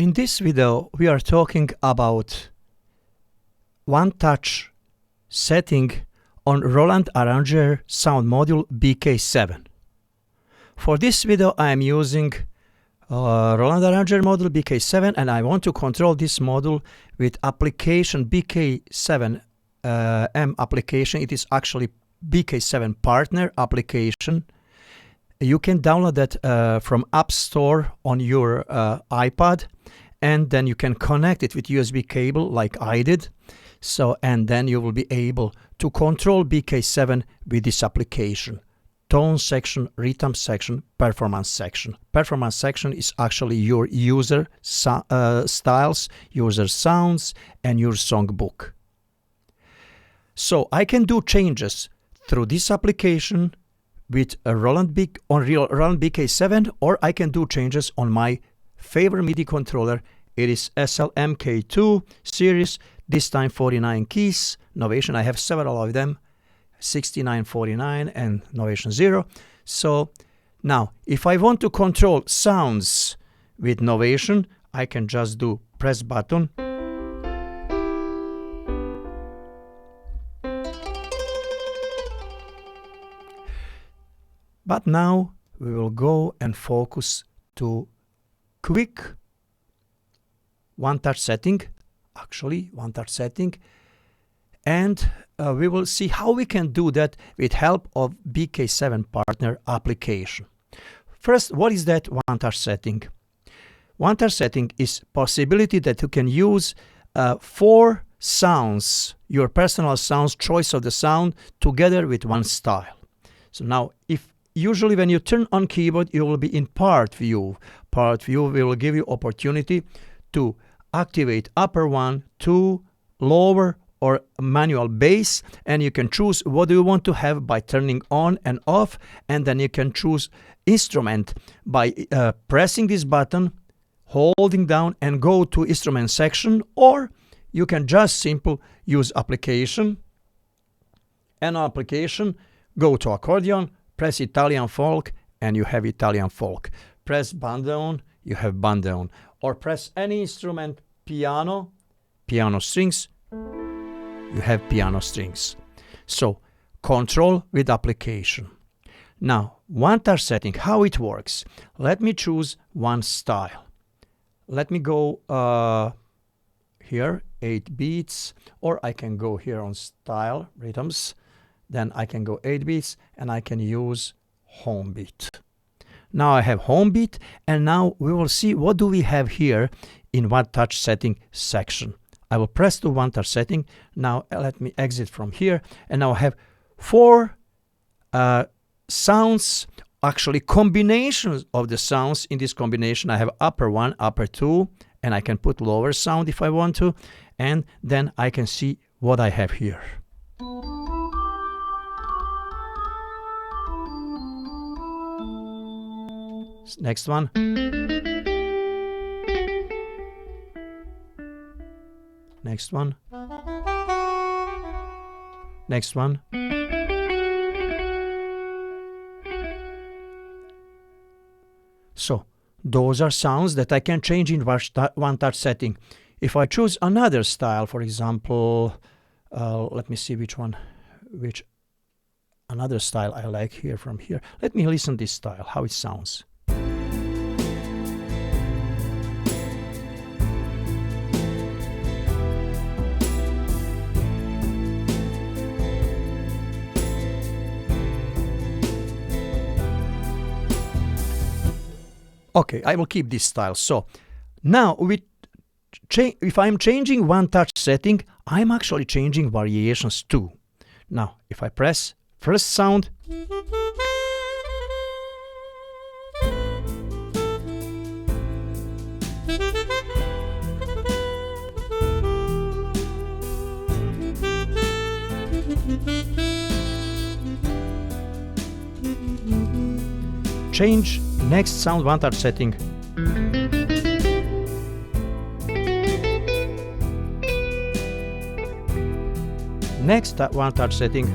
In this video, we are talking about one-touch setting on Roland Arranger sound module BK7. For this video, I am using Roland Arranger module BK7, and I want to control this module with application BK7m application. It is actually BK7 partner application. You can download that from App Store on your iPad, and then you can connect it with USB cable like I did. And then you will be able to control BK7 with this application. Tone section, rhythm section, performance section. Performance section is actually your user styles, user sounds, and your songbook. So I can do changes through this application with a Roland BK7, or I can do changes on my favorite MIDI controller. It is SLMK2 series, this time 49 keys, Novation. I have several of them, 69, 49, and Novation 0. So now, if I want to control sounds with Novation, I can just do press button. But now we will go and focus to quick one-touch setting, and we will see how we can do that with help of BK7 partner application. First, what is that one-touch setting? One-touch setting is possibility that you can use 4 sounds, your personal sounds, choice of the sound, together with one style. So now, usually when you turn on keyboard, you will be in part view. Part view will give you opportunity to activate upper 1, 2, lower, or manual bass, and you can choose what do you want to have by turning on and off, and then you can choose instrument by pressing this button, holding down, and go to instrument section, or you can just simply use application, and application, go to accordion, press Italian folk, and you have Italian folk. Press bandoneon, you have bandoneon. Or press any instrument, piano strings, you have piano strings. So, control with application. Now, one-touch setting, how it works. Let me choose one style. Let me go here, 8 beats, or I can go here on style, rhythms. Then I can go 8 beats, and I can use home beat. Now I have home beat, and now we will see what do we have here in one-touch setting section. I will press the one-touch setting. Now let me exit from here, and now I have 4 sounds, actually combinations of the sounds. In this combination I have upper 1, upper 2, and I can put lower sound if I want to, and then I can see what I have here. Next one. Next one. Next one. So, those are sounds that I can change in one-touch setting. If I choose another style, for example, let me see which another style I like here from here. Let me listen to this style, how it sounds. Okay, I will keep this style. So now if I'm changing one-touch setting, I'm actually changing variations too. Now, if I press first sound, change next sound one-touch setting. Next one-touch setting.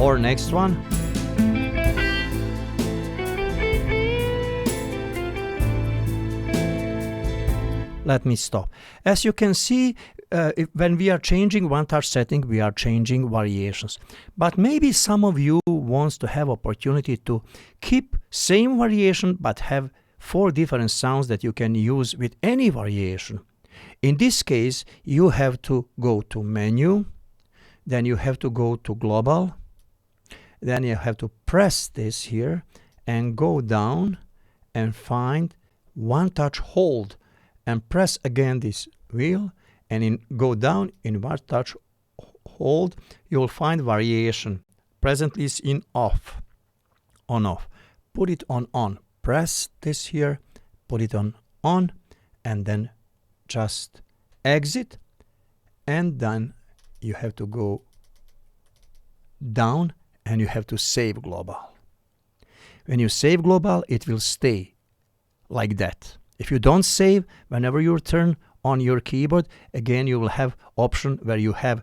or next one. Let me stop. As you can see, when we are changing one touch setting, we are changing variations. But maybe some of you wants to have opportunity to keep same variation but have 4 different sounds that you can use with any variation. In this case, you have to go to menu, then you have to go to global, then you have to press this here and go down and find one touch hold and press again this wheel and go down in one touch hold. You will find variation. Presently is in off, on off. Put it on. Press this here, put it on, and then just exit, and then you have to go down and you have to save global. When you save global, it will stay like that. If you don't save, whenever you turn on your keyboard, again you will have option where you have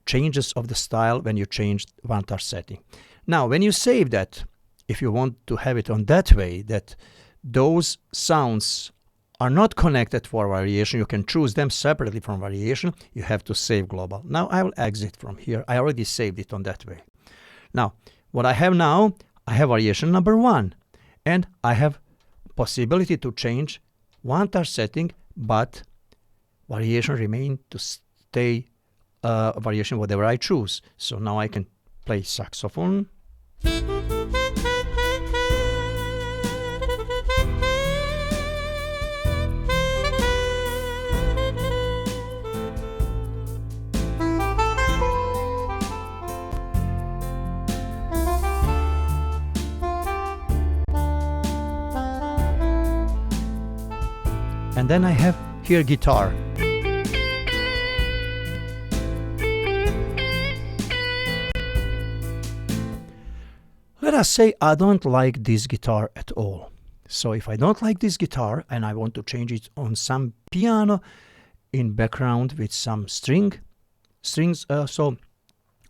changes of the style when you change one touch setting. Now when you save that, if you want to have it on that way, that those sounds are not connected for variation, you can choose them separately from variation, you have to save global. Now I will exit from here. I already saved it on that way. Now what I have now, I have variation number 1, and I have possibility to change one touch setting, but variation remain to stay variation whatever I choose. So now I can play saxophone. And then I have here guitar. Let us say I don't like this guitar at all. So if I don't like this guitar and I want to change it on some piano in background with some strings, so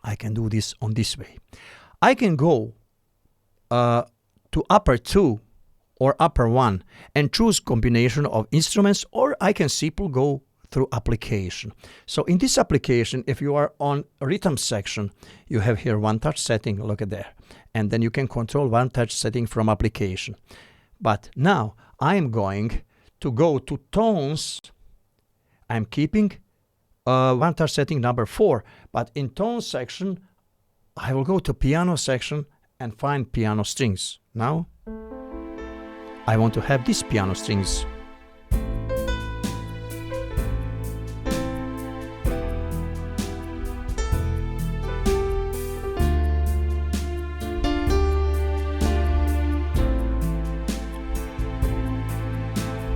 I can do this on this way. I can go to upper 2 or upper 1 and choose combination of instruments, or I can simply go through application. So in this application, if you are on rhythm section, you have here one touch setting, look at there, and then you can control one touch setting from application. But now I am going to go to tones. I'm keeping one touch setting number 4, but in tone section I will go to piano section and find piano strings. Now I want to have these piano strings.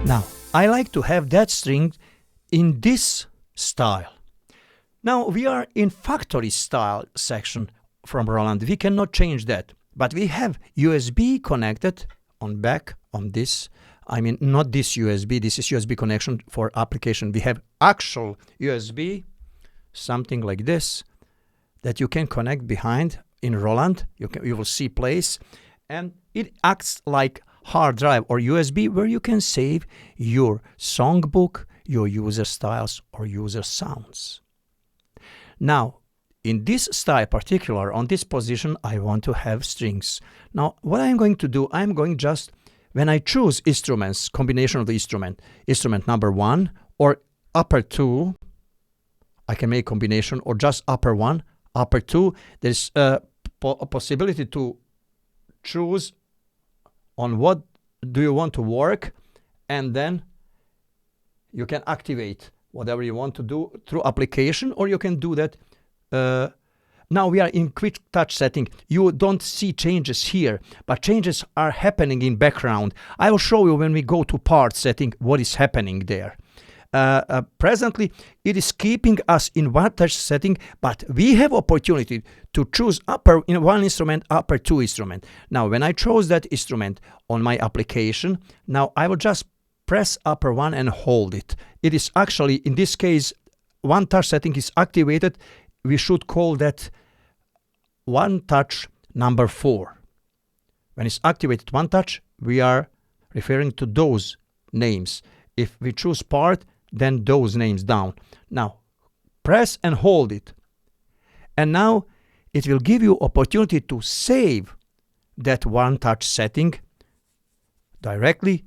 Now, I like to have that string in this style. Now, we are in factory style section from Roland. We cannot change that, but we have USB connected on back on this. I mean, not this USB. This is USB connection for application. We have actual USB, something like this, that you can connect behind in Roland. You will see place, and it acts like hard drive or USB where you can save your songbook, your user styles or user sounds. Now, in this style particular, on this position, I want to have strings. Now, what I'm going to do, I'm going just, when I choose instruments, combination of the instrument number 1 or upper 2, I can make combination, or just upper 1, upper 2. There's a possibility to choose on what do you want to work, and then you can activate whatever you want to do through application, or you can do that. Now we are in quick touch setting. You don't see changes here, but changes are happening in background. I will show you when we go to part setting what is happening there. Presently, it is keeping us in one touch setting, but we have opportunity to choose upper in one instrument, upper 2 instrument. Now, when I chose that instrument on my application, now I will just press upper 1 and hold it. It is actually, in this case, one touch setting is activated. We should call that one touch number 4. When it's activated one touch, we are referring to those names. If we choose part, then those names down. Now, press and hold it. And now it will give you opportunity to save that one touch setting directly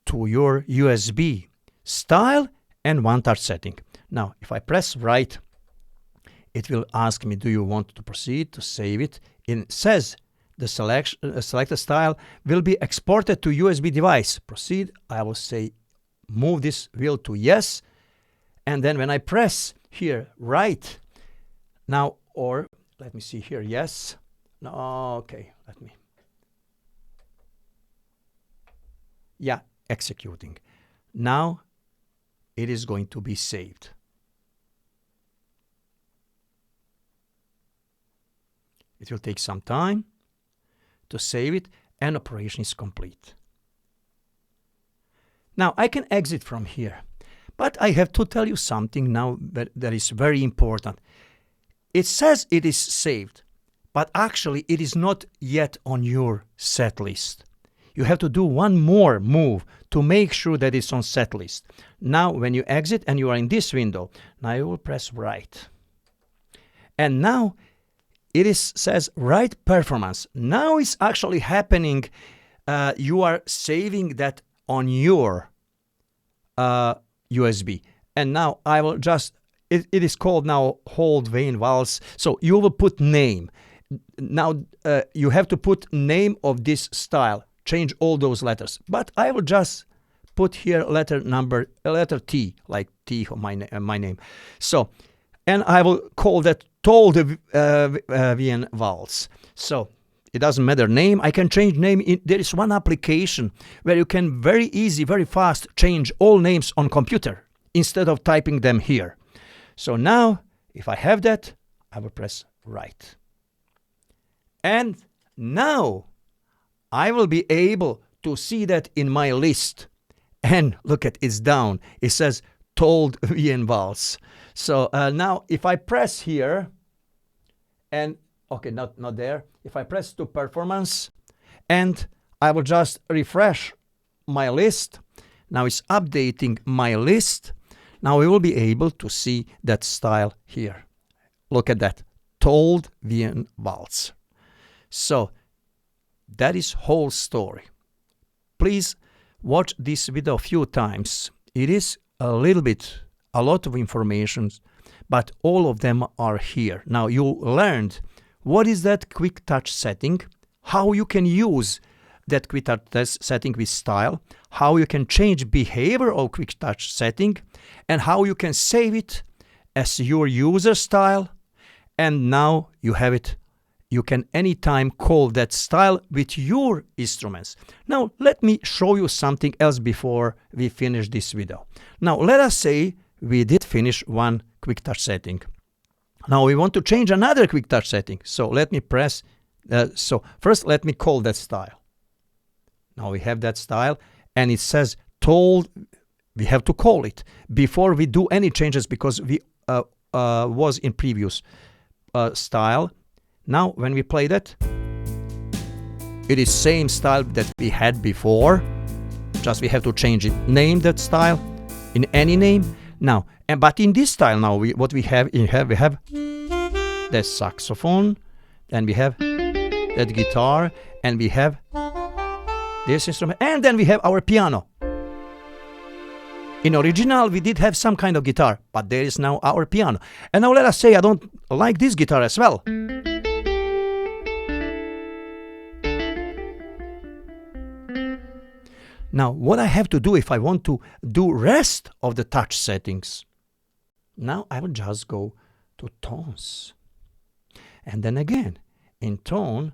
to your USB style and one touch setting. Now, if I press right, it will ask me, do you want to proceed to save it? It says the selected style will be exported to USB device. Proceed. I will say move this wheel to yes. And then when I press here right, now, or let me see here, yes. No, okay, let me. Yeah, executing. Now it is going to be saved. It will take some time to save it, and operation is complete. Now I can exit from here, but I have to tell you something now that is very important. It says it is saved, but actually it is not yet on your set list. You have to do one more move to make sure that it's on set list. Now when you exit and you are in this window, now you will press right. And now it says write performance. Now it's actually happening. You are saving that on your USB. And now I will just, it is called now hold vein valves. So you will put name. Now you have to put name of this style. Change all those letters. But I will just put here letter T, like Tiho, my name. So, and I will call that told VN valves. So it doesn't matter name. I can change name. There is one application where you can very easy, very fast change all names on computer instead of typing them here. So now, if I have that, I will press right. And now I will be able to see that in my list. And look at it's down. It says told VN valves. So now if I press here, and okay, not there. If I press to performance, and I will just refresh my list. Now it's updating my list. Now we will be able to see that style here. Look at that, told VN valves. So that is whole story. Please watch this video a few times. It is a lot of information, but all of them are here. Now you learned what is that quick touch setting, how you can use that quick touch setting with style, how you can change behavior of quick touch setting, and how you can save it as your user style. And now you have it. You can anytime call that style with your instruments. Now let me show you something else before we finish this video. Now let us say we did finish one quick touch setting. Now we want to change another quick touch setting. So let me press, so first let me call that style. Now we have that style and it says told, we have to call it before we do any changes because we was in previous style. Now when we play that, it is same style that we had before, just we have to change it, name that style in any name. Now, but in this style now, we have the saxophone, and we have that guitar, and we have this instrument, and then we have our piano. In original, we did have some kind of guitar, but there is now our piano. And now let us say I don't like this guitar as well. Now, what I have to do if I want to do rest of the touch settings? Now I will just go to tones. And then again, in tone,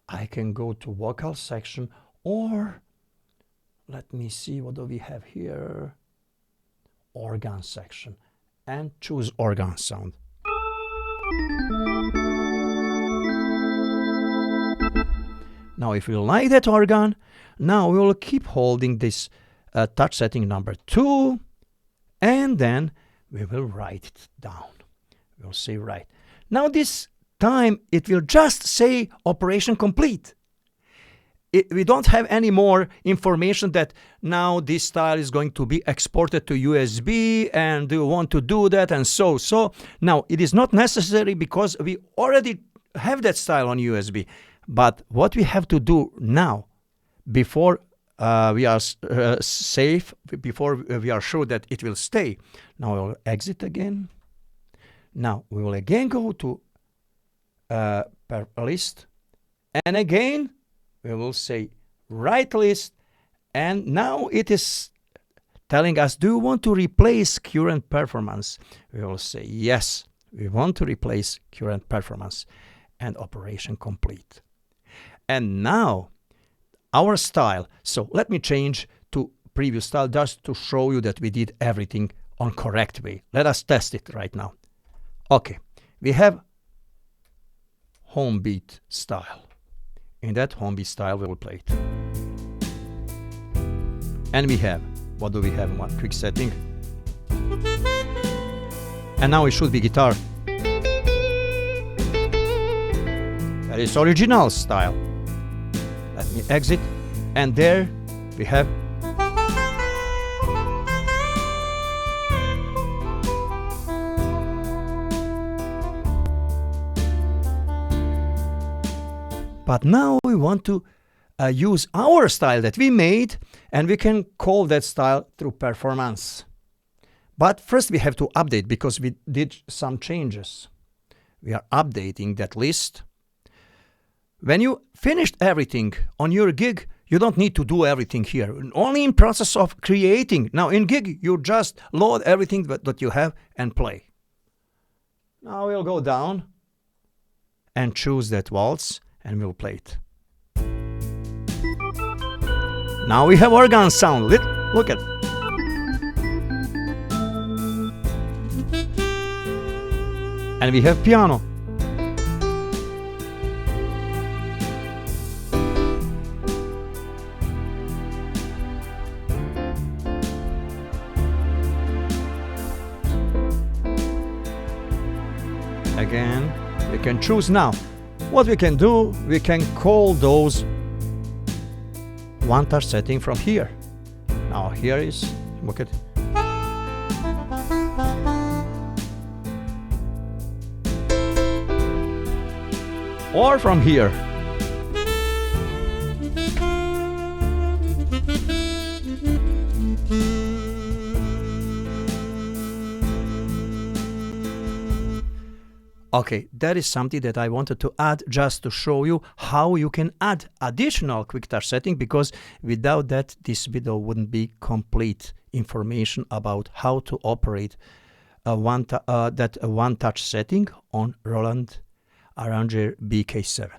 I can go to vocal section, or let me see, what do we have here? Organ section, and choose organ sound. Now if you like that organ, now we will keep holding this touch setting number 2, and then we will write it down. We'll say write. Now this time it will just say operation complete. We don't have any more information that now this style is going to be exported to USB and do you want to do that and so. Now it is not necessary because we already have that style on USB. But what we have to do now, before we are safe, before we are sure that it will stay, now we will exit again. Now we will again go to per list, and again we will say write list, and now it is telling us, do you want to replace current performance? We will say yes, we want to replace current performance, and operation complete. And now our style, so let me change to previous style just to show you that we did everything on correct way. Let us test it right now. Okay, we have home beat style. In that home beat style we will play it. And we have, what do we have in one quick setting? And now it should be guitar. That is original style. Let me exit, and there we have but now we want to use our style that we made, and we can call that style through performance. But first we have to update because we did some changes. We are updating that list. When you finished everything on your gig, you don't need to do everything here. Only in process of creating. Now in gig, you just load everything that you have and play. Now we'll go down and choose that waltz, and we'll play it. Now we have organ sound. Look at it. And we have piano. Again, we can choose now. What we can do, we can call those one touch setting from here. Now here is, look at it. Or from here. Okay, that is something that I wanted to add just to show you how you can add additional quick touch setting, because without that this video wouldn't be complete information about how to operate one touch setting on Roland Arranger BK7.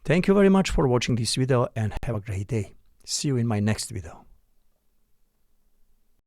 Thank you very much for watching this video and have a great day. See you in my next video.